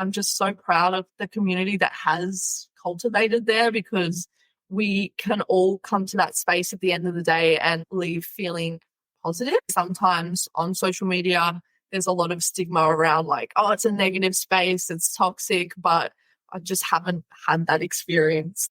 I'm just so proud of the community that has cultivated there, because we can all come to that space at the end of the day and leave feeling positive. Sometimes on social media, there's a lot of stigma around like, oh, it's a negative space, it's toxic, but I just haven't had that experience.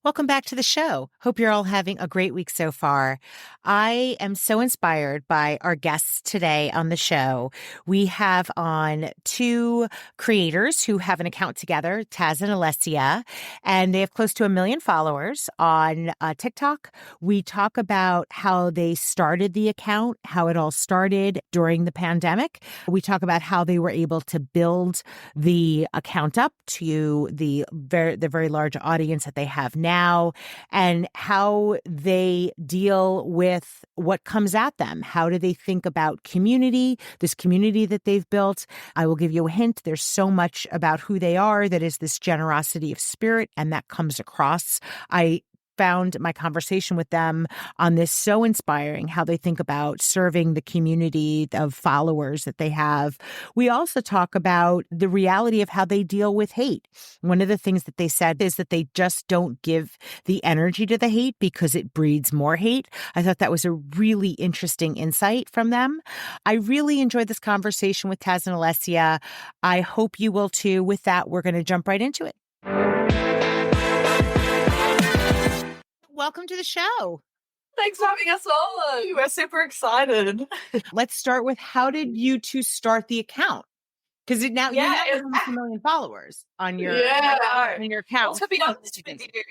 Welcome back to the show. Hope you're all having a great week so far. I am so inspired by our guests today on the show. We have on two creators who have an account together, Taz and Alessia, and they have close to 1 million followers on TikTok. We talk about how they started the account, how it all started during the pandemic. We talk about how they were able to build the account up to the very large audience that they have now, and how they deal with what comes at them. How do they think about community, this community that they've built? I will give you a hint. There's so much about who they are that is this generosity of spirit, and that comes across. I found my conversation with them on this so inspiring, how they think about serving the community of followers that they have. We also talk about the reality of how they deal with hate. One of the things that they said is that they just don't give the energy to the hate because it breeds more hate. I thought that was a really interesting insight from them. I really enjoyed this conversation with Taz and Alessia. I hope you will too. With that, we're going to jump right into it. Welcome to the show. Thanks for having us on. We're super excited. Let's start with, how did you two start the account? Because you have almost 1 million followers on your account. Well, to be honest with you,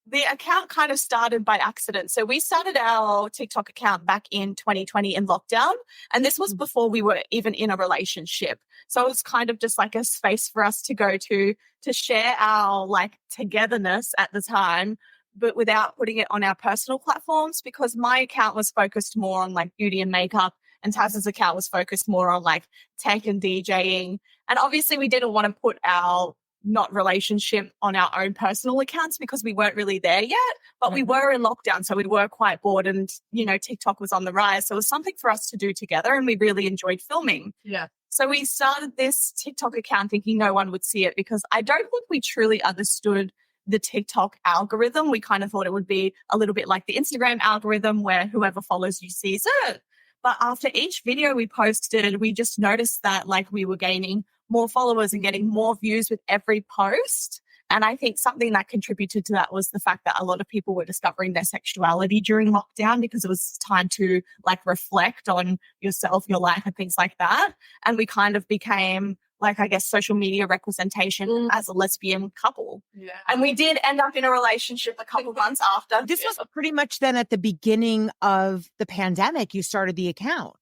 the account kind of started by accident. So we started our TikTok account back in 2020 in lockdown. And this was before we were even in a relationship. So it was kind of just like a space for us to go to share our like togetherness at the time, but without putting it on our personal platforms, because my account was focused more on like beauty and makeup, and Taz's account was focused more on like tech and DJing. And obviously we didn't want to put our not relationship on our own personal accounts because we weren't really there yet, but we were in lockdown. So we were quite bored, and, you know, TikTok was on the rise. So it was something for us to do together, and we really enjoyed filming. Yeah. So we started this TikTok account thinking no one would see it, because I don't think we truly understood the TikTok algorithm. We kind of thought it would be a little bit like the Instagram algorithm, where whoever follows you sees it. But after each video we posted, we just noticed that like we were gaining more followers and getting more views with every post. And I think something that contributed to that was the fact that a lot of people were discovering their sexuality during lockdown, because it was time to like reflect on yourself, your life, and things like that. And we kind of became like, I guess, social media representation as a lesbian couple. Yeah. And we did end up in a relationship a couple months after. This was pretty much then at the beginning of the pandemic, you started the account.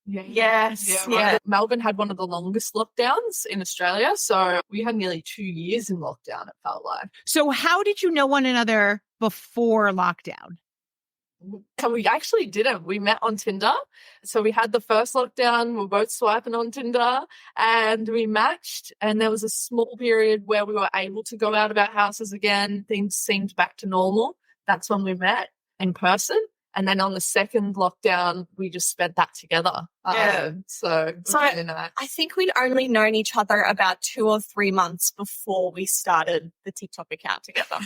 Yeah. Yes. Yeah. Melbourne had one of the longest lockdowns in Australia. So we had nearly 2 years in lockdown, it felt like. So how did you know one another before lockdown? So we actually didn't. We met on Tinder. So we had the first lockdown. We were both swiping on Tinder and we matched. And there was a small period where we were able to go out of our houses again. Things seemed back to normal. That's when we met in person. And then on the second lockdown, we just spent that together. So really nice. I think we'd only known each other about 2 or 3 months before we started the TikTok account together.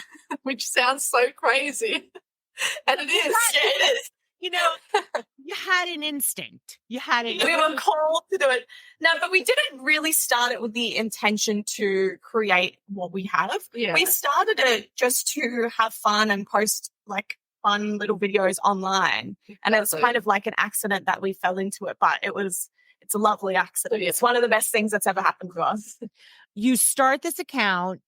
Which sounds so crazy. And it is. Yeah, it is. You know, you had an instinct. We were called to do it. No, but we didn't really start it with the intention to create what we have. Yeah. We started it just to have fun and post like fun little videos online. And it was kind of like an accident that we fell into it, but it's a lovely accident. It's one of the best things that's ever happened to us. You start this account,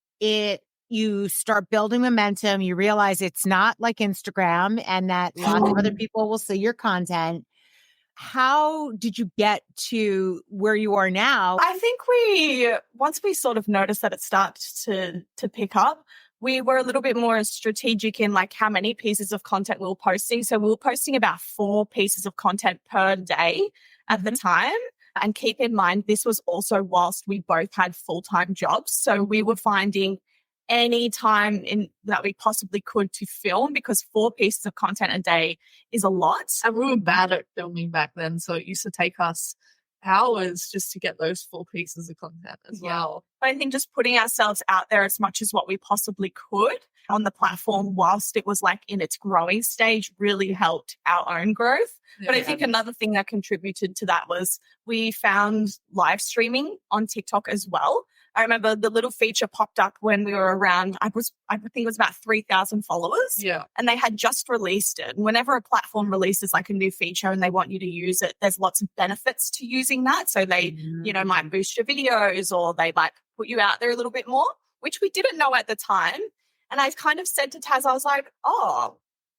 you start building momentum, you realize it's not like Instagram and that lots of other people will see your content. How did you get to where you are now? I think once we sort of noticed that it started to pick up, we were a little bit more strategic in like how many pieces of content we were posting. So we were posting about 4 pieces of content per day at the time. And keep in mind, this was also whilst we both had full-time jobs. So we were finding any time in that we possibly could to film, because 4 pieces of content a day is a lot. And we were bad at filming back then, so it used to take us hours just to get those 4 pieces of content as well. But I think just putting ourselves out there as much as what we possibly could on the platform whilst it was like in its growing stage really helped our own growth. But I think another thing that contributed to that was we found live streaming on TikTok as well. I remember the little feature popped up when we were around, I think it was about 3,000 followers. Yeah. And they had just released it. And whenever a platform releases like a new feature and they want you to use it, there's lots of benefits to using that. So they, might boost your videos, or they might put you out there a little bit more, which we didn't know at the time. And I kind of said to Taz, I was like, oh,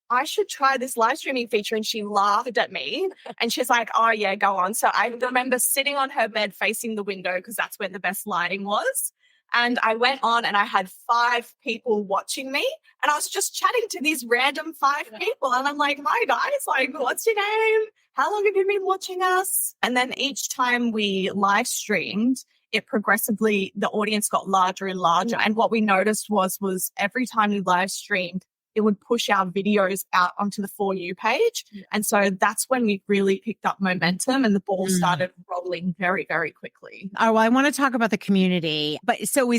I should try this live streaming feature. And she laughed at me and she's like, oh yeah, go on. So I remember sitting on her bed facing the window because that's where the best lighting was. And I went on and I had 5 people watching me, and I was just chatting to these random 5 people. And I'm like, hi guys, like, what's your name? How long have you been watching us? And then each time we live streamed, it progressively, the audience got larger and larger. And what we noticed was every time we live streamed, it would push our videos out onto the For You page. And so that's when we really picked up momentum and the ball started rolling very, very quickly. Oh, well, I want to talk about the community. But so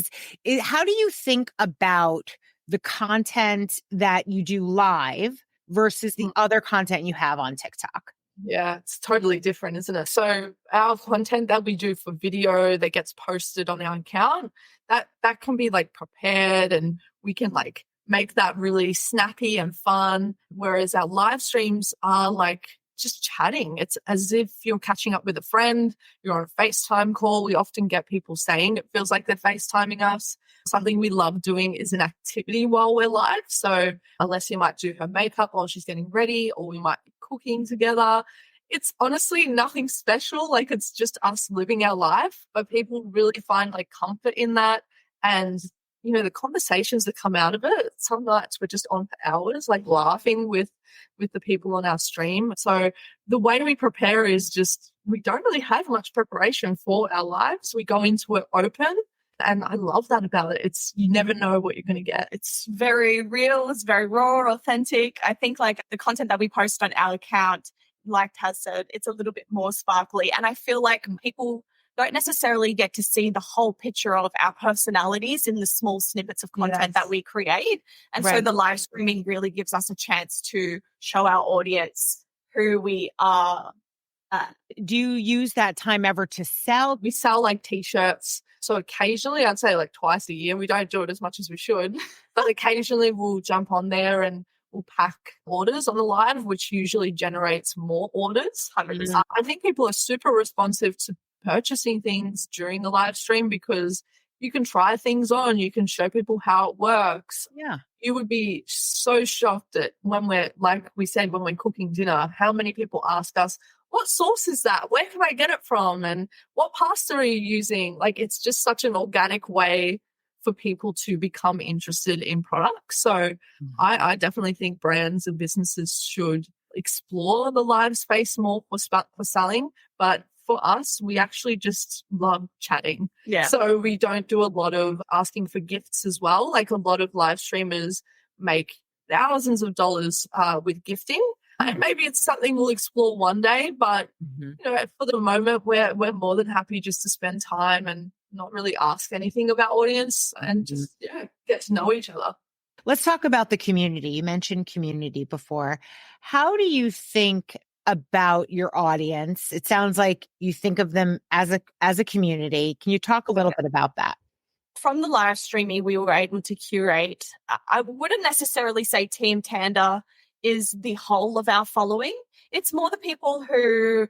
how do you think about the content that you do live versus the other content you have on TikTok? Yeah, it's totally different, isn't it? So our content that we do for video that gets posted on our account, that can be like prepared, and we can like make that really snappy and fun. Whereas our live streams are like just chatting. It's as if you're catching up with a friend, you're on a FaceTime call. We often get people saying it feels like they're FaceTiming us. Something we love doing is an activity while we're live. So Alessia might do her makeup while she's getting ready, or we might be cooking together. It's honestly nothing special. Like, it's just us living our life, but people really find like comfort in that. And the conversations that come out of it, some nights we're just on for hours, like laughing with the people on our stream. So the way we prepare is just, we don't really have much preparation for our lives. We go into it open. And I love that about it. You never know what you're going to get. It's very real. It's very raw, authentic. I think like the content that we post on our account, like Taz said, it's a little bit more sparkly. And I feel like people don't necessarily get to see the whole picture of our personalities in the small snippets of content that we create. And so the live streaming really gives us a chance to show our audience who we are. Do you use that time ever to sell? We sell like t-shirts. So occasionally, I'd say like twice a year, we don't do it as much as we should, but occasionally we'll jump on there and we'll pack orders on the live, which usually generates more orders. I think people are super responsive to purchasing things during the live stream because you can try things on, you can show people how it works. Yeah. You would be so shocked at when we're, like we said, when we're cooking dinner, how many people ask us, what sauce is that? Where can I get it from? And what pasta are you using? Like, it's just such an organic way for people to become interested in products. So I definitely think brands and businesses should explore the live space more for selling. But for us, we actually just love chatting. Yeah. So we don't do a lot of asking for gifts as well. Like, a lot of live streamers make thousands of dollars with gifting. And maybe it's something we'll explore one day, but for the moment, we're more than happy just to spend time and not really ask anything about audience and just get to know each other. Let's talk about the community. You mentioned community before. How do you think about your audience? It sounds like you think of them as a community. Can you talk a little bit about that? From the live streaming, we were able to curate. I wouldn't necessarily say Team Tanda is the whole of our following. It's more the people who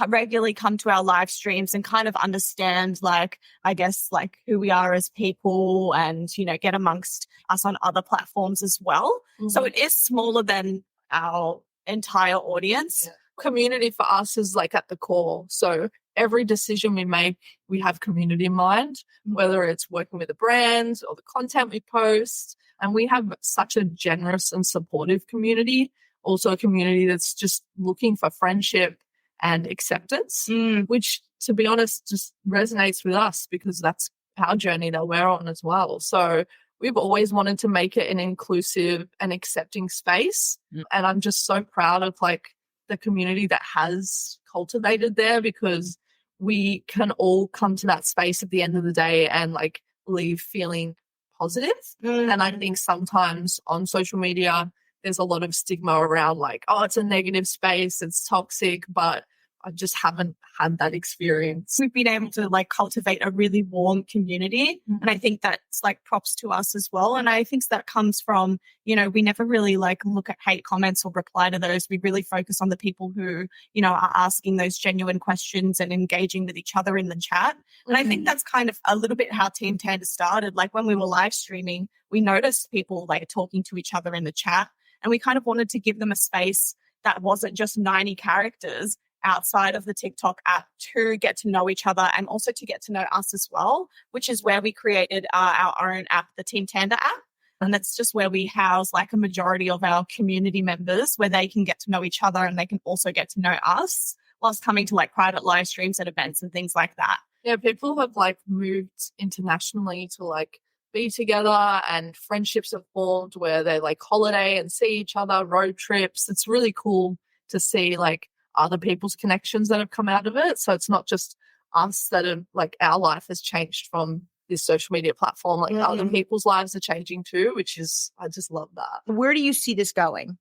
regularly come to our live streams and kind of understand, like, I guess, like who we are as people and, get amongst us on other platforms as well. So it is smaller than our entire audience. Yeah. Community for us is like at the core. So every decision we make, we have community in mind, whether it's working with a brand or the content we post. And we have such a generous and supportive community, also a community that's just looking for friendship and acceptance, which, to be honest, just resonates with us because that's our journey that we're on as well. So we've always wanted to make it an inclusive and accepting space. And I'm just so proud of like the community that has cultivated there, because we can all come to that space at the end of the day and like leave feeling positive. And I think sometimes on social media, there's a lot of stigma around like, oh, it's a negative space, it's toxic, but I just haven't had that experience. We've been able to like cultivate a really warm community. And I think that's like props to us as well. And I think that comes from, you know, we never really like look at hate comments or reply to those. We really focus on the people who, you know, are asking those genuine questions and engaging with each other in the chat. And I think that's kind of a little bit how Team Tanda started. Like when we were live streaming, we noticed people like talking to each other in the chat, and we kind of wanted to give them a space that wasn't just 90 characters outside of the TikTok app to get to know each other and also to get to know us as well, which is where we created our own app, the Team Tanda app. And that's just where we house like a majority of our community members, where they can get to know each other and they can also get to know us whilst coming to like private live streams and events and things like that. Yeah, people have like moved internationally to like be together, and friendships have formed where they like holiday and see each other, road trips. It's really cool to see like other people's connections that have come out of it. So it's not just us that have like our life has changed from this social media platform, like other people's lives are changing too, which is, I just love that. Where do you see this going?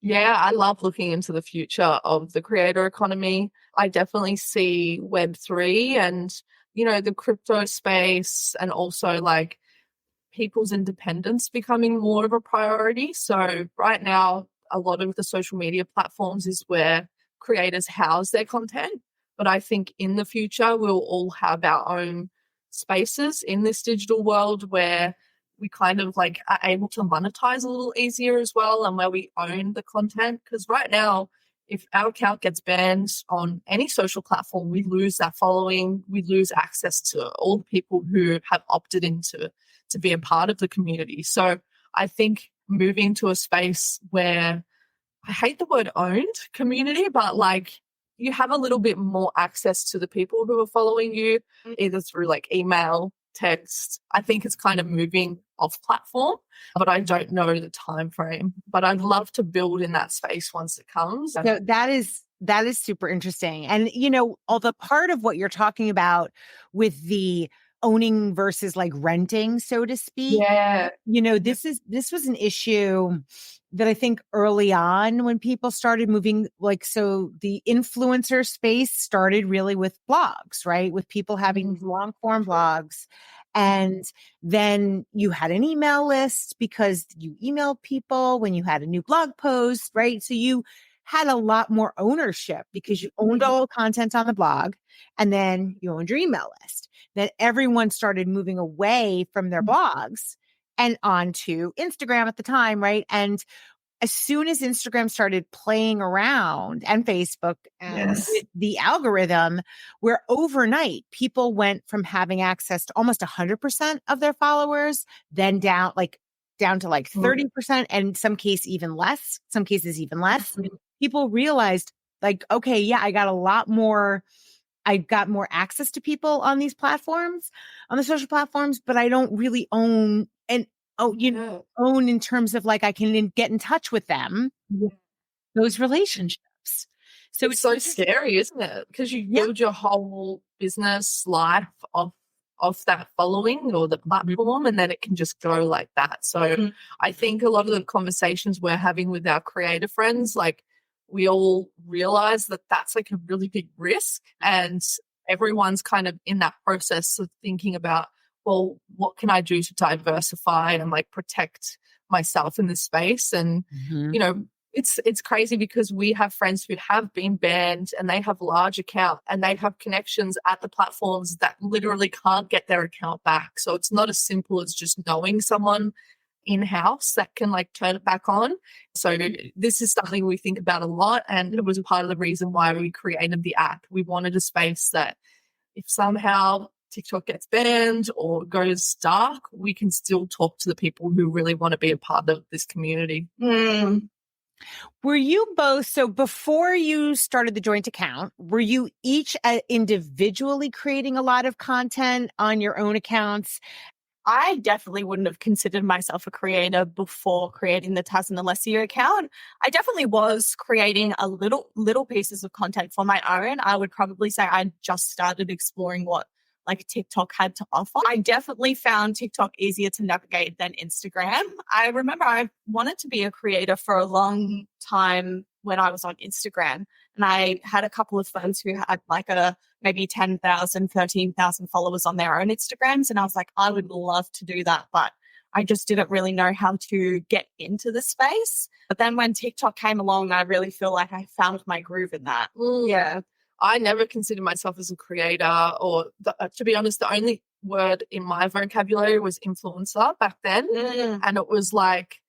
Yeah, I love looking into the future of the creator economy. I definitely see Web3 and, you know, the crypto space, and also like people's independence becoming more of a priority. So right now, a lot of the social media platforms is where creators house their content. But I think in the future, we'll all have our own spaces in this digital world where we kind of like are able to monetize a little easier as well, and where we own the content. Because right now, if our account gets banned on any social platform, we lose that following, we lose access to all the people who have opted into to be a part of the community. So I think moving to a space where, I hate the word owned community, but like you have a little bit more access to the people who are following you, either through like email, text. I think it's kind of moving off platform, but I don't know the time frame. But I'd love to build in that space once it comes. So that is super interesting. And, you know, all the part of what you're talking about with the owning versus like renting, so to speak. Yeah. You know, this was an issue that I think early on when people started moving, like, so the influencer space started really with blogs, right? With people having these long form blogs. And then you had an email list because you emailed people when you had a new blog post, right? So you had a lot more ownership because you owned all the content on the blog, and then you owned your email list. Then everyone started moving away from their blogs and onto Instagram at the time, right? And as soon as Instagram started playing around, and Facebook and with the algorithm, where overnight people went from having access to almost 100% of their followers, then down to like 30%, and in some cases even less. People realized like, okay, yeah, I got more access to people on these platforms, on the social platforms, but I don't really own own in terms of like I can get in touch with them, those relationships. So it's so scary, isn't it? Because you build your whole business life off that following or the platform, and then it can just go like that. So I think a lot of the conversations we're having with our creator friends, like we all realize that that's like a really big risk, and everyone's kind of in that process of thinking about, well, what can I do to diversify and like protect myself in this space? And, you know, it's crazy because we have friends who have been banned and they have large account and they have connections at the platforms that literally can't get their account back. So it's not as simple as just knowing someone in-house that can like turn it back on. So this is something we think about a lot, and it was part of the reason why we created the app. We wanted a space that if somehow TikTok gets banned or goes dark, we can still talk to the people who really want to be a part of this community. Were you both, so before you started the joint account, were you each individually creating a lot of content on your own accounts? I definitely wouldn't have considered myself a creator before creating the Taz and Alessia account. I definitely was creating a little pieces of content for my own. I would probably say I just started exploring what like TikTok had to offer. I definitely found TikTok easier to navigate than Instagram. I remember I wanted to be a creator for a long time when I was on Instagram. And I had a couple of friends who had like maybe 10,000, 13,000 followers on their own Instagrams. And I was like, I would love to do that, but I just didn't really know how to get into the space. But then when TikTok came along, I really feel like I found my groove in that. Yeah. I never considered myself as a creator, or to be honest, the only word in my vocabulary was influencer back then. And it was like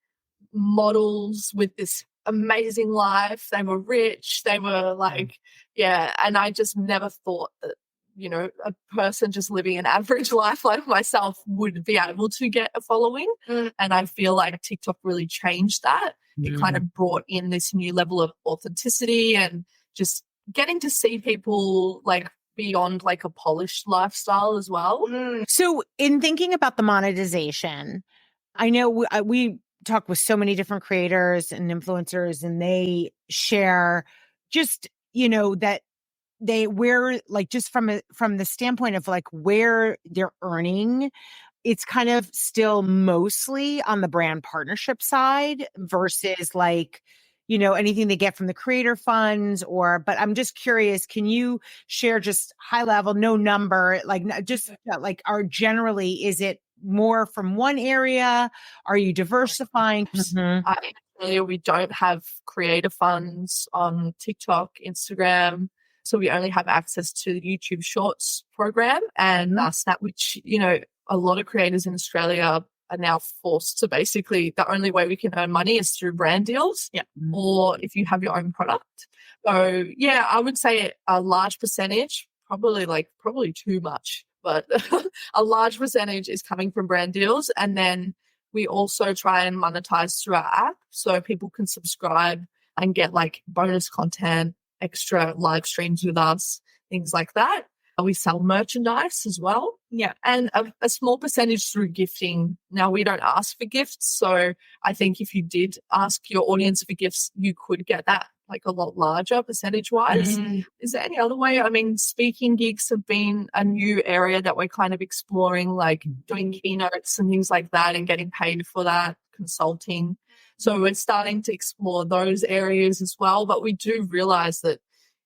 models with this amazing life. They were rich. They were like, yeah. And I just never thought that, you know, a person just living an average life like myself would be able to get a following. And I feel like TikTok really changed that. It kind of brought in this new level of authenticity and just getting to see people like beyond like a polished lifestyle as well. So in thinking about the monetization, I know we talk with so many different creators and influencers, and they share just, you know, that where like just from the standpoint of like where they're earning, it's kind of still mostly on the brand partnership side versus like, you know, anything they get from the creator funds but I'm just curious, can you share just high level, no number, like just like generally, is it more from one area? Are you diversifying? We don't have creator funds on TikTok, Instagram. So we only have access to the YouTube Shorts program and Snap, which, you know, a lot of creators in Australia are now forced to basically, the only way we can earn money is through brand deals or if you have your own product. So yeah, I would say a large percentage, probably too much, but a large percentage is coming from brand deals. And then we also try and monetize through our app so people can subscribe and get like bonus content, extra live streams with us, things like that. We sell merchandise as well. Yeah. And a small percentage through gifting. Now, we don't ask for gifts. So I think if you did ask your audience for gifts, you could get that like a lot larger percentage-wise. Is there any other way? I mean, speaking gigs have been a new area that we're kind of exploring, like doing keynotes and things like that and getting paid for that, consulting. So we're starting to explore those areas as well. But we do realize that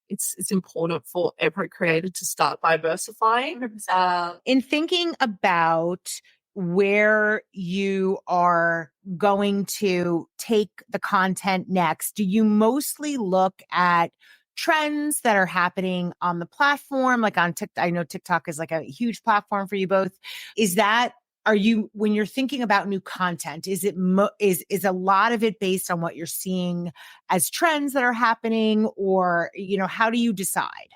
it's important for every creator to start diversifying. In thinking about where you are going to take the content next, do you mostly look at trends that are happening on the platform, like on TikTok? I know TikTok is like a huge platform for you both. When you're thinking about new content, is a lot of it based on what you're seeing as trends that are happening, or, you know, how do you decide?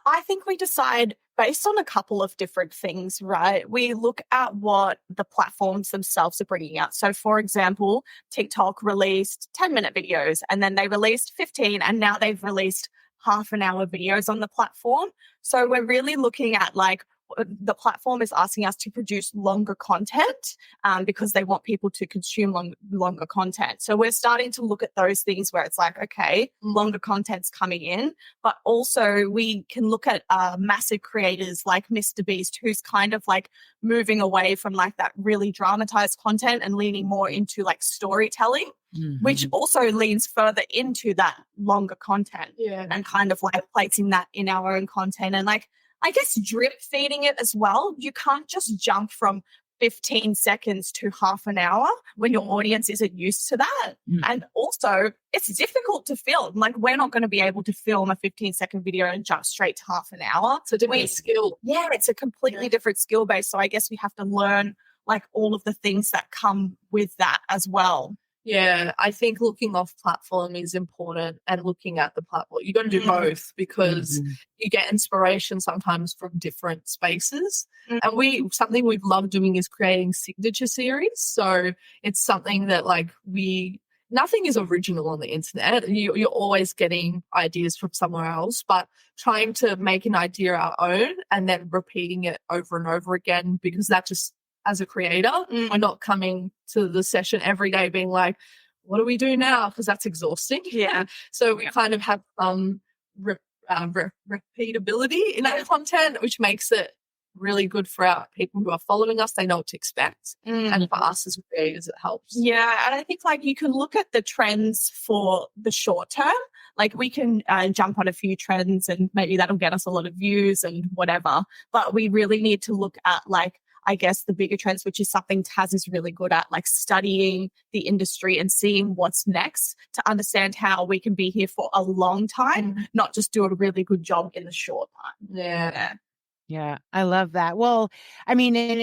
I think we decide based on a couple of different things, right? We look at what the platforms themselves are bringing out. So, for example, TikTok released 10-minute videos and then they released 15, and now they've released half-an-hour videos on the platform. So we're really looking at like the platform is asking us to produce longer content because they want people to consume longer content. So we're starting to look at those things where it's like, okay, longer content's coming in, but also we can look at massive creators like Mr. Beast, who's kind of like moving away from like that really dramatized content and leaning more into like storytelling, which also leans further into that longer content and kind of like placing that in our own content and like, I guess drip feeding it as well. You can't just jump from 15 seconds to half an hour when your audience isn't used to that. And also, it's difficult to film. Like, we're not going to be able to film a 15-second video and jump straight to half an hour. It's a different skill. Yeah, it's a completely different skill base. So I guess we have to learn like all of the things that come with that as well. Yeah, I think looking off platform is important and looking at the platform. You got to do both because you get inspiration sometimes from different spaces. And something we've loved doing is creating signature series. So it's something that like nothing is original on the internet. You're always getting ideas from somewhere else, but trying to make an idea our own and then repeating it over and over again, because that just as a creator. We're not coming to the session every day being like, what do we do now? Because that's exhausting. Yeah. So we kind of have some repeatability in our content, which makes it really good for our people who are following us. They know what to expect. And for us as creators, it helps. Yeah. And I think like you can look at the trends for the short term. Like we can jump on a few trends and maybe that'll get us a lot of views and whatever. But we really need to look at like, I guess the bigger trends, which is something Taz is really good at, like studying the industry and seeing what's next to understand how we can be here for a long time, not just do a really good job in the short time. Yeah. Yeah, I love that. Well, I mean, and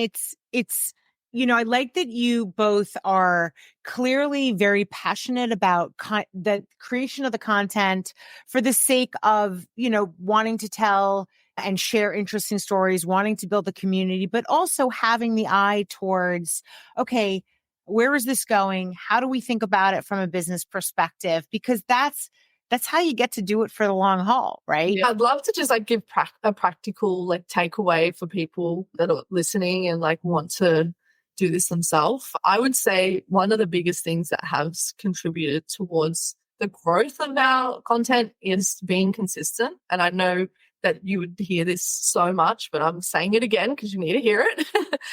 it's, I like that you both are clearly very passionate about the creation of the content for the sake of, wanting to tell and share interesting stories, wanting to build the community, but also having the eye towards, okay, where is this going? How do we think about it from a business perspective? Because that's how you get to do it for the long haul, right? Yeah, I'd love to just like give a practical like takeaway for people that are listening and like want to do this themselves. I would say one of the biggest things that has contributed towards the growth of our content is being consistent. And I know that you would hear this so much, but I'm saying it again because you need to hear it.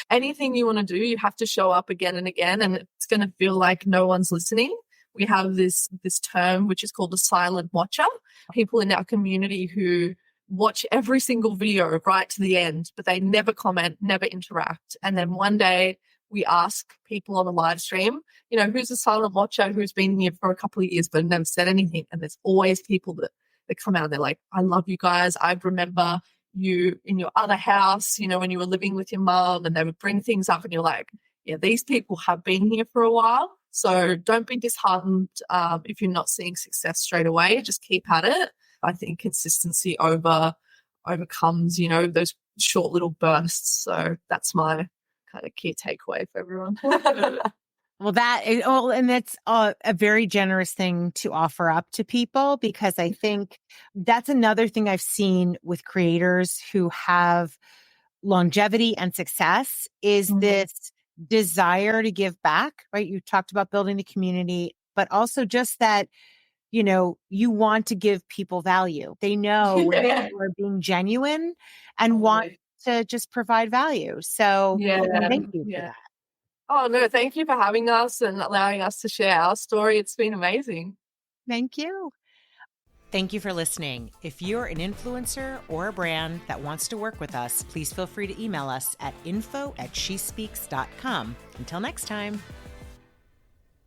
Anything you want to do, you have to show up again and again, and it's going to feel like no one's listening. We have this term which is called a silent watcher. People in our community who watch every single video right to the end, but they never comment, never interact. And then one day we ask people on a live stream, who's a silent watcher who's been here for a couple of years but never said anything. And there's always people that come out and they're like, I love you guys. I remember you in your other house, when you were living with your mom, and they would bring things up and you're like, yeah, these people have been here for a while. So don't be disheartened if you're not seeing success straight away. Just keep at it. I think consistency overcomes, those short little bursts. So that's my kind of key takeaway for everyone. Well, and that's a very generous thing to offer up to people, because I think that's another thing I've seen with creators who have longevity and success is this desire to give back, right? You talked about building the community, but also just that, you want to give people value. They know when you are being genuine and want to just provide value. So thank you for that. Oh, no, thank you for having us and allowing us to share our story. It's been amazing. Thank you. Thank you for listening. If you're an influencer or a brand that wants to work with us, please feel free to email us at info@shespeaks.com. Until next time.